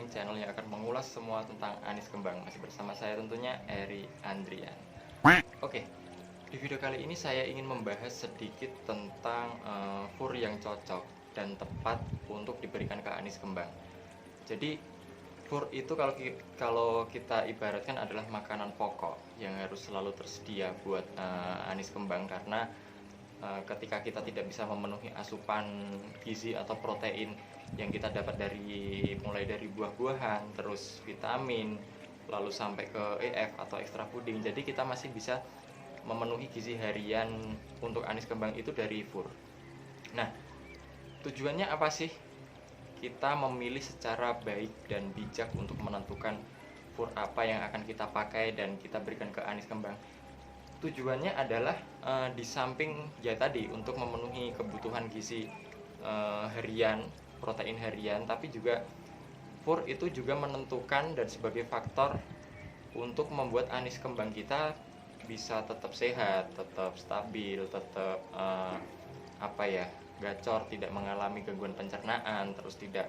Kembang, channel yang akan mengulas semua tentang anis kembang. Masih bersama saya tentunya, Eri Andrian. Oke, di video kali ini saya ingin membahas sedikit tentang fur yang cocok dan tepat untuk diberikan ke anis kembang. Jadi, fur itu kalau kita ibaratkan adalah makanan pokok yang harus selalu tersedia buat anis kembang, karena ketika kita tidak bisa memenuhi asupan gizi atau protein yang kita dapat mulai dari buah-buahan, terus vitamin, lalu sampai ke EF atau extra fooding, jadi kita masih bisa memenuhi gizi harian untuk anis kembang itu dari fur. Nah, tujuannya apa sih kita memilih secara baik dan bijak untuk menentukan fur apa yang akan kita pakai dan kita berikan ke anis kembang? Tujuannya adalah di samping ya tadi untuk memenuhi kebutuhan gizi harian, protein harian, tapi juga fur itu juga menentukan dan sebagai faktor untuk membuat anis kembang kita bisa tetap sehat, tetap stabil, tetap gacor, tidak mengalami gangguan pencernaan, terus tidak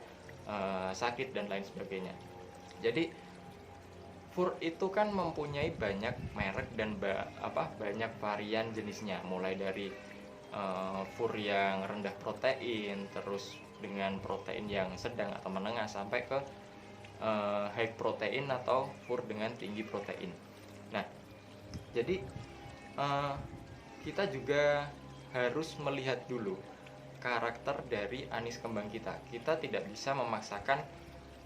sakit dan lain sebagainya. Jadi fur itu kan mempunyai banyak merek dan banyak varian jenisnya, mulai dari fur yang rendah protein, terus dengan protein yang sedang atau menengah, sampai ke high protein atau fur dengan tinggi protein. Nah, jadi kita juga harus melihat dulu karakter dari anis kembang kita. Kita tidak bisa memaksakan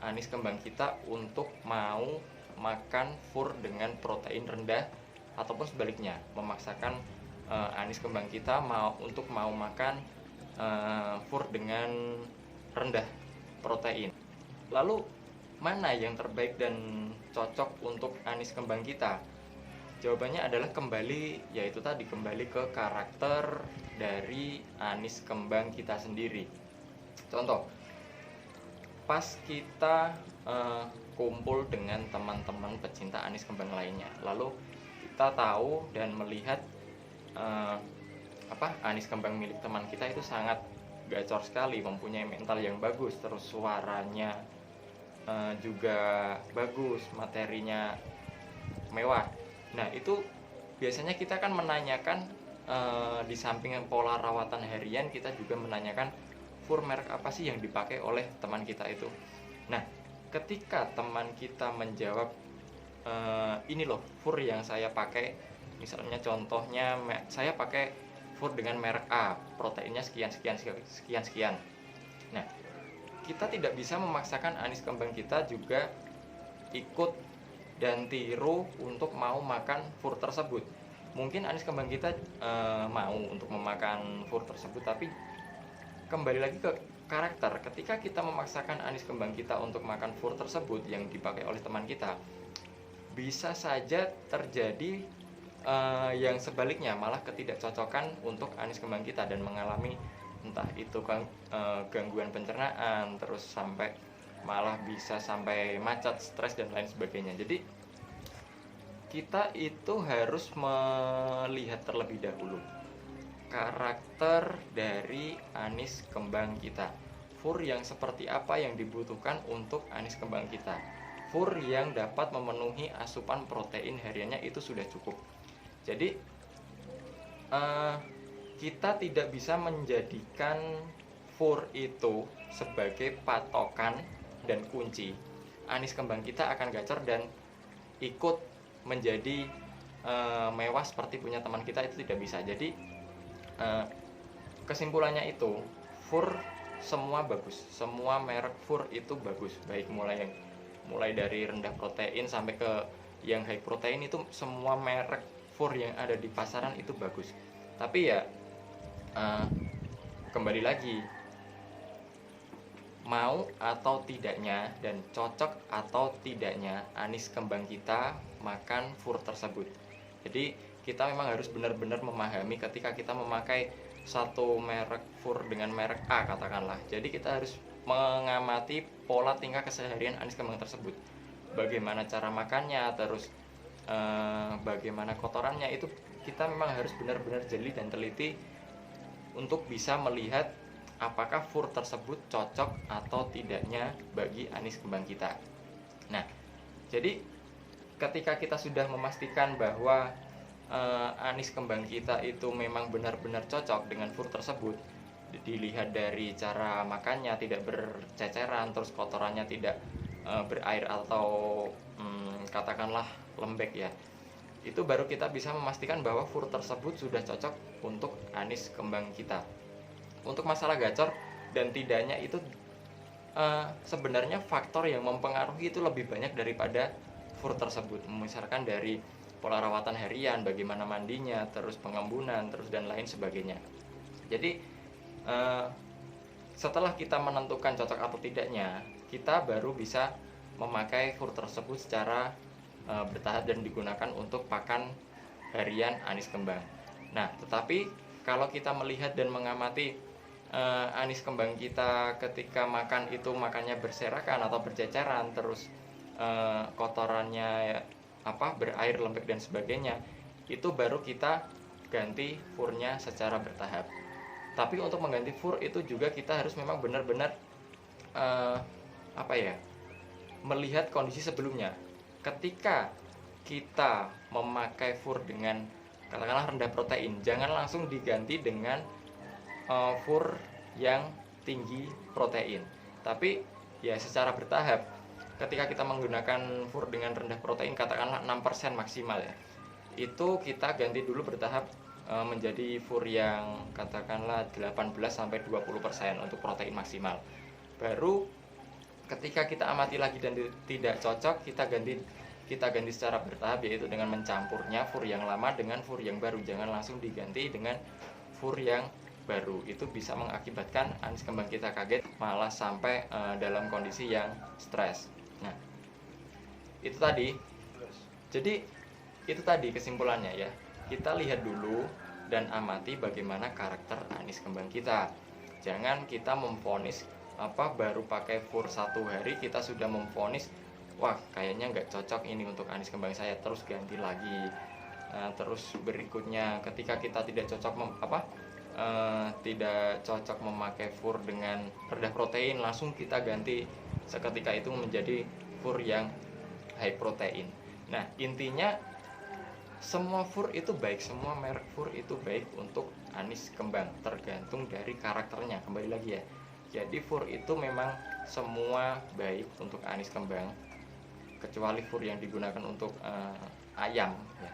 anis kembang kita untuk mau makan fur dengan protein rendah, ataupun sebaliknya memaksakan anis kembang kita mau makan fur dengan rendah protein. Lalu mana yang terbaik dan cocok untuk anis kembang kita? Jawabannya adalah kembali ke karakter dari anis kembang kita sendiri. Contoh, pas kita kumpul dengan teman-teman pecinta anis kembang lainnya, lalu kita tahu dan melihat anis kembang milik teman kita itu sangat gacor sekali, mempunyai mental yang bagus, terus suaranya juga bagus, materinya mewah. Nah, itu biasanya kita kan menanyakan di samping pola rawatan harian, kita juga menanyakan fur merek apa sih yang dipakai oleh teman kita itu. Nah, ketika teman kita menjawab ini loh fur yang saya pakai, misalnya contohnya saya pakai fur dengan merek A, proteinnya sekian. Nah, kita tidak bisa memaksakan anis kembang kita juga ikut dan tiru untuk mau makan fur tersebut. Mungkin anis kembang kita mau untuk memakan fur tersebut, tapi kembali lagi ke karakter. Ketika kita memaksakan anis kembang kita untuk makan fur tersebut yang dipakai oleh teman kita, bisa saja terjadi yang sebaliknya, malah ketidakcocokan untuk anis kembang kita dan mengalami entah itu gangguan pencernaan, terus malah bisa sampai macet, stres dan lain sebagainya. Jadi kita itu harus melihat terlebih dahulu karakter dari anis kembang kita. Fur yang seperti apa yang dibutuhkan untuk anis kembang kita. Fur yang dapat memenuhi asupan protein hariannya itu sudah cukup. Jadi kita tidak bisa menjadikan fur itu sebagai patokan dan kunci anis kembang kita akan gacor dan ikut menjadi mewah seperti punya teman kita, itu tidak bisa. Jadi kesimpulannya itu fur semua bagus, semua merek fur itu bagus, baik mulai dari rendah protein sampai ke yang high protein, itu semua merek fur yang ada di pasaran itu bagus. Tapi ya kembali lagi, mau atau tidaknya dan cocok atau tidaknya anis kembang kita makan fur tersebut. Jadi kita memang harus benar-benar memahami ketika kita memakai satu merek fur dengan merek A katakanlah. Jadi kita harus mengamati pola tingkah keseharian anis kembang tersebut. Bagaimana cara makannya, terus bagaimana kotorannya, itu kita memang harus benar-benar jeli dan teliti untuk bisa melihat apakah fur tersebut cocok atau tidaknya bagi anis kembang kita. Nah, jadi ketika kita sudah memastikan bahwa anis kembang kita itu memang benar-benar cocok dengan fur tersebut, dilihat dari cara makannya tidak berceceran, terus kotorannya tidak berair atau katakanlah lembek ya, itu baru kita bisa memastikan bahwa fur tersebut sudah cocok untuk anis kembang kita. Untuk masalah gacor dan tidaknya itu sebenarnya faktor yang mempengaruhi itu lebih banyak daripada fur tersebut. Misalkan dari pola rawatan harian, bagaimana mandinya, terus pengembunan, terus dan lain sebagainya. Jadi setelah kita menentukan cocok atau tidaknya, kita baru bisa memakai fur tersebut secara bertahap dan digunakan untuk pakan harian anis kembang. Nah, tetapi kalau kita melihat dan mengamati anis kembang kita ketika makan itu makannya berserakan atau berceceran, terus kotorannya berair, lembek dan sebagainya, itu baru kita ganti furnya secara bertahap. Tapi untuk mengganti fur itu juga kita harus memang benar-benar melihat kondisi sebelumnya. Ketika kita memakai fur dengan katakanlah rendah protein, jangan langsung diganti dengan fur yang tinggi protein, tapi ya secara bertahap. Ketika kita menggunakan fur dengan rendah protein, katakanlah 6% maksimal ya, itu kita ganti dulu bertahap menjadi fur yang katakanlah 18-20% untuk protein maksimal. Baru ketika kita amati lagi dan tidak cocok, kita ganti secara bertahap, yaitu dengan mencampurnya fur yang lama dengan fur yang baru. Jangan langsung diganti dengan fur yang baru, itu bisa mengakibatkan anis kembang kita kaget, malah sampai dalam kondisi yang stres. Nah, itu tadi. Jadi itu tadi kesimpulannya ya. Kita lihat dulu dan amati bagaimana karakter anis kembang kita. Jangan kita memvonis baru pakai fur 1 hari kita sudah memvonis, wah kayaknya nggak cocok ini untuk anis kembang saya, terus ganti lagi. Terus berikutnya ketika kita tidak cocok memakai fur dengan rendah protein, langsung kita ganti seketika itu menjadi fur yang high protein. Nah, intinya semua fur itu baik, semua merek fur itu baik untuk anis kembang, tergantung dari karakternya. Kembali lagi ya, jadi fur itu memang semua baik untuk anis kembang, kecuali fur yang digunakan untuk ayam ya.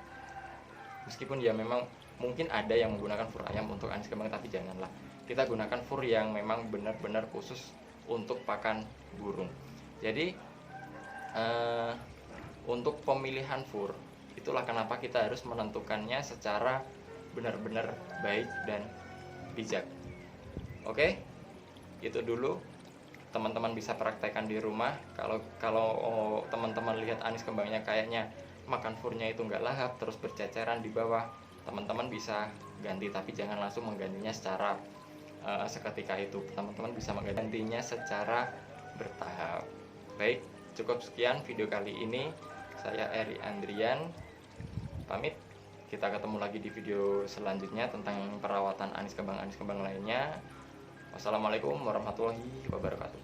Meskipun ya memang mungkin ada yang menggunakan fur ayam untuk anis kembang, tapi janganlah. Kita gunakan fur yang memang benar-benar khusus untuk pakan burung. Jadi untuk pemilihan fur, itulah kenapa kita harus menentukannya secara benar-benar baik dan bijak. Oke, itu dulu. Teman-teman bisa praktekkan di rumah. Kalau teman-teman lihat anis kembangnya kayaknya makan furnya itu nggak lahap, terus berceceran di bawah, teman-teman bisa ganti, tapi jangan langsung menggantinya secara seketika itu. Teman-teman bisa menggantinya secara bertahap. Baik, cukup sekian video kali ini. Saya Eri Andrian pamit. Kita ketemu lagi di video selanjutnya tentang perawatan anis kembang lainnya. Wassalamualaikum warahmatullahi wabarakatuh.